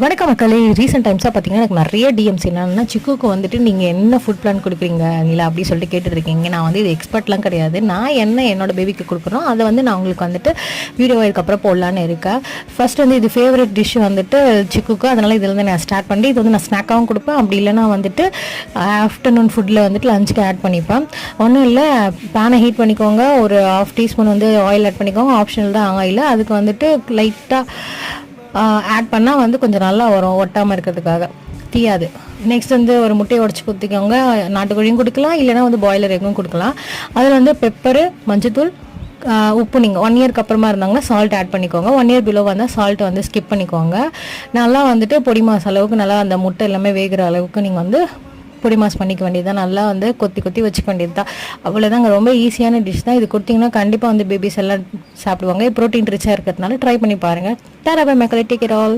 வணக்கம் மக்களே. ரீசெண்ட் டைம்ஸாக பார்த்தீங்கன்னா எனக்கு நிறைய டிஎம்ஸ் என்னன்னா, சிக்குக்கு வந்துட்டு நீங்கள் என்ன ஃபுட் பிளான் கொடுக்குறீங்க நிலா அப்படி சொல்லிட்டு கேட்டுருக்கீங்க. நான் வந்து இது எக்ஸ்பர்ட்லாம் கிடையாது. நான் என்ன என்னோட பேபிக்கு கொடுக்குறோம் அதை வந்து நான் உங்களுக்கு வந்துட்டு வீடியோ இதுக்கப்புறம் போடலான்னு இருக்கேன். ஃபர்ஸ்ட் வந்து இது ஃபேவரட் டிஷ் வந்துட்டு சிக்குக்கு, அதனால் இதில் வந்து நான் ஸ்டார்ட் பண்ணி இது வந்து நான் ஸ்நாக்காகவும் கொடுப்பேன். அப்படி இல்லைனா வந்துட்டு ஆஃப்டர்நூன் ஃபுட்டில் வந்துட்டு லஞ்சுக்கு ஆட் பண்ணிப்பேன். ஒன்றும் இல்லை, பேனை ஹீட் பண்ணிக்கோங்க, ஒரு 1/2 டீஸ்பூன் வந்து ஆயில் ஆட் பண்ணிக்கோங்க. ஆப்ஷனல் தான் ஆயில். அதுக்கு வந்துட்டு லைட்டாக ஆட் பண்ணால் வந்து கொஞ்சம் நல்லா வரும், ஒட்டாமல் இருக்கிறதுக்காக, தீயாது. நெக்ஸ்ட் வந்து ஒரு முட்டையை உடச்சி ஊற்றிக்கோங்க. நாட்டுக்கோழியும் கொடுக்கலாம், இல்லைனா வந்து பாய்லர் எக்கும் கொடுக்கலாம். அதில் வந்து பெப்பரு, மஞ்சத்தூள், உப்பு. நீங்கள் 1 இயர்க்கு அப்புறமா இருந்தாங்கன்னா சால்ட் ஆட் பண்ணிக்கோங்க. 1 இயர் பிலோ வந்தால் சால்ட் வந்து ஸ்கிப் பண்ணிக்கோங்க. நல்லா வந்துட்டு பொடி மாஸ் அளவுக்கு நல்லா அந்த முட்டை எல்லாமே வேகிற அளவுக்கு நீங்கள் வந்து பொடி மாஸ் பண்ணிக்க வேண்டியது தான். நல்லா வந்து கொத்தி கொத்தி வச்சுக்க வேண்டியது தான். அவ்வளோதாங்க. ரொம்ப ஈஸியான டிஷ் தான். இது கொடுத்தீங்கன்னா கண்டிப்பாக வந்து பேபிஸ் எல்லாம் சாப்பிடுவாங்க. ப்ரோட்டீன் ரிச்சாக இருக்கிறதுனால ட்ரை பண்ணி பாருங்கள். டேரா பை மக்களே, டேக் இட் ஆல்.